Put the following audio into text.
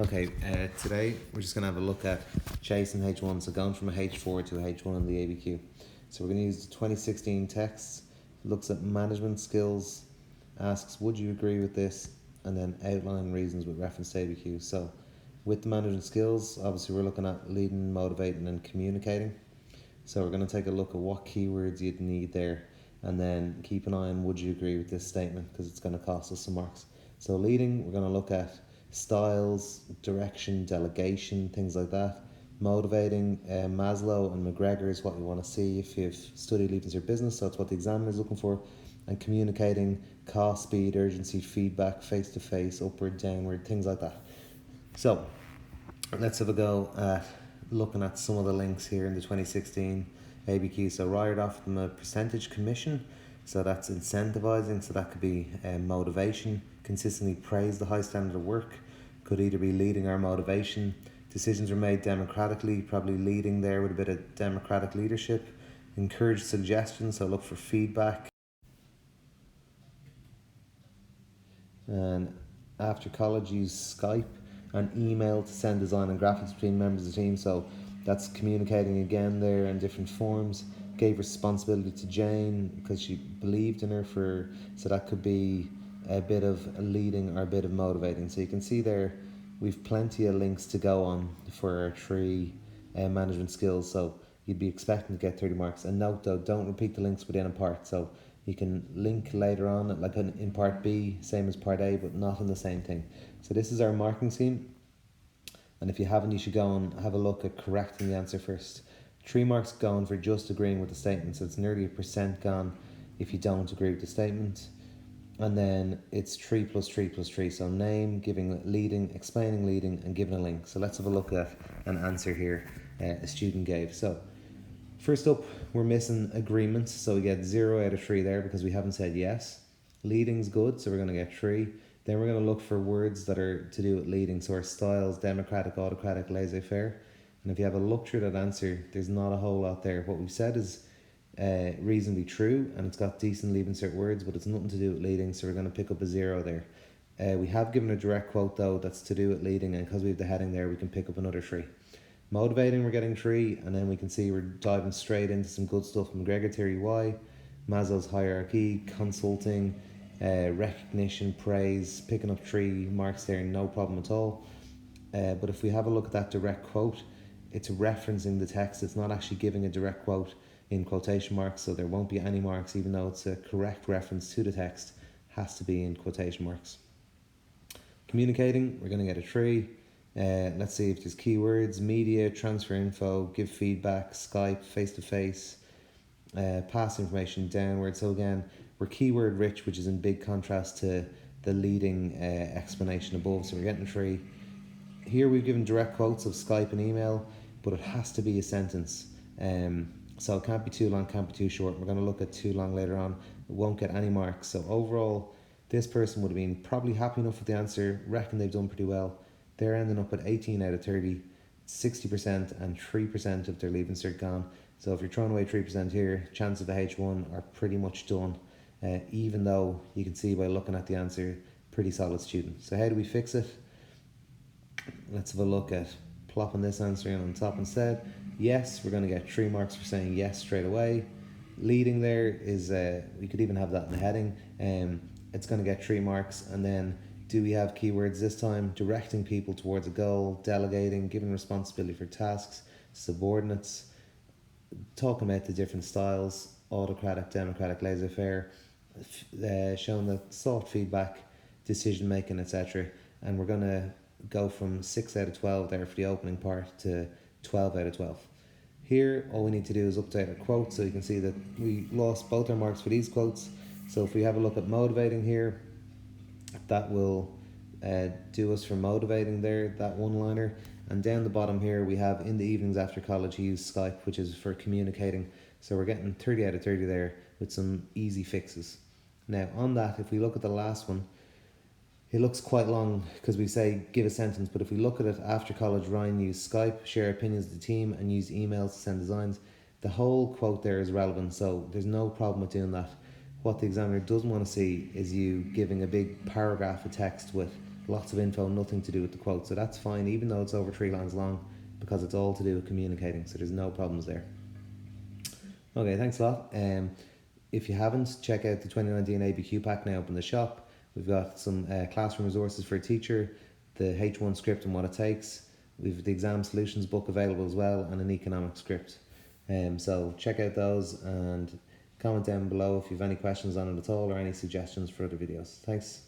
Okay, today we're just going to have a look at chasing H1, so going from a H4 to a H1 in the ABQ. So we're going to use the 2016 text, looks at management skills, asks would you agree with this, and then outline reasons with reference to ABQ. So with the management skills, obviously we're looking at leading, motivating and communicating. So we're going to take a look at what keywords you'd need there, and then keep an eye on would you agree with this statement, because it's going to cost us some marks. So leading, we're going to look at styles, direction, delegation, things like that. Motivating, Maslow and McGregor is what you want to see if you've studied leading your business, so that's what the examiner is looking for. And communicating, cost, speed, urgency, feedback, face to face, upward, downward, things like that. So let's have a go at looking at some of the links here in the 2016 ABQ. So right off from a percentage commission, so that's incentivizing, so that could be motivation. Consistently praise the high standard of work, could either be leading or motivation. Decisions are made democratically, probably leading there with a bit of democratic leadership. Encourage suggestions, so look for feedback. And after college, use Skype and email to send design and graphics between members of the team. So that's communicating again there in different forms. Gave responsibility to Jane because she believed in her, so that could be a bit of leading or a bit of motivating. So you can see there we've plenty of links to go on for our three management skills. So you'd be expecting to get 30 marks. And note though, don't repeat the links within a part. So you can link later on, like in part B, same as part A, but not in the same thing. So this is our marking scheme. And if you haven't, you should go and have a look at correcting the answer first. 3 marks going for just agreeing with the statement. So it's nearly 1% gone if you don't agree with the statement. And then it's 3 plus 3 plus 3. So name, giving leading, explaining leading, and giving a link. So let's have a look at an answer here a student gave. So first up, we're missing agreement, so we get 0 out of 3 there because we haven't said yes. Leading's good, so we're going to get 3. Then we're going to look for words that are to do with leading, so our styles, democratic, autocratic, laissez-faire. And if you have a look through that answer, there's not a whole lot there. What we've said is reasonably true, and it's got decent leaving cert words, but it's nothing to do with leading, so we're going to pick up a 0 there. We have given a direct quote though that's to do with leading, and because we have the heading there, we can pick up another 3. Motivating, we're getting 3, and then we can see we're diving straight into some good stuff. McGregor theory why, Maslow's hierarchy, consulting, recognition, praise, picking up 3 marks there, no problem at all. But if we have a look at that direct quote, it's referencing the text. It's not actually giving a direct quote in quotation marks, so there won't be any marks, even though it's a correct reference to the text, has to be in quotation marks. Communicating, we're going to get a 3. Let's see if there's keywords: media, transfer info, give feedback, Skype, face-to-face, pass information downward. So again, we're keyword rich, which is in big contrast to the leading explanation above, so we're getting 3. Here we've given direct quotes of Skype and email, but it has to be a sentence. So it can't be too long, can't be too short. We're going to look at too long later on. It won't get any marks. So overall, this person would have been probably happy enough with the answer, reckon they've done pretty well. They're ending up at 18 out of 30, 60%, and 3% of their leaving cert gone. So if you're throwing away 3% here, chances of a H1 are pretty much done, even though you can see by looking at the answer, pretty solid student. So how do we fix it? Let's have a look at plopping this answer in on top instead. Yes, we're going to get 3 marks for saying yes straight away. Leading there is, we could even have that in the heading. It's going to get 3 marks, and then do we have keywords this time? Directing people towards a goal, delegating, giving responsibility for tasks, subordinates, talking about the different styles, autocratic, democratic, laissez-faire, showing the soft feedback, decision making, etc. And we're going to go from 6 out of 12 there for the opening part to 12 out of 12. Here, all we need to do is update our quotes, so you can see that we lost both our marks for these quotes. So if we have a look at motivating here, that will do us for motivating there, that one-liner. And down the bottom here we have in the evenings after college he used Skype, which is for communicating. So we're getting 30 out of 30 there with some easy fixes. Now on that, if we look at the last one, it looks quite long because we say give a sentence, but if we look at it, after college Ryan used Skype, share opinions with the team, and use emails to send designs. The whole quote there is relevant, so there's no problem with doing that. What the examiner doesn't want to see is you giving a big paragraph of text with lots of info, nothing to do with the quote. So that's fine, even though it's over 3 lines long, because it's all to do with communicating. So there's no problems there. Okay, thanks a lot. If you haven't, check out the 2019 ABQ Pack now up in the shop. We've got some classroom resources for a teacher, the H1 script and what it takes. We've the exam solutions book available as well, and an economic script. So check out those and comment down below if you have any questions on it at all or any suggestions for other videos. Thanks.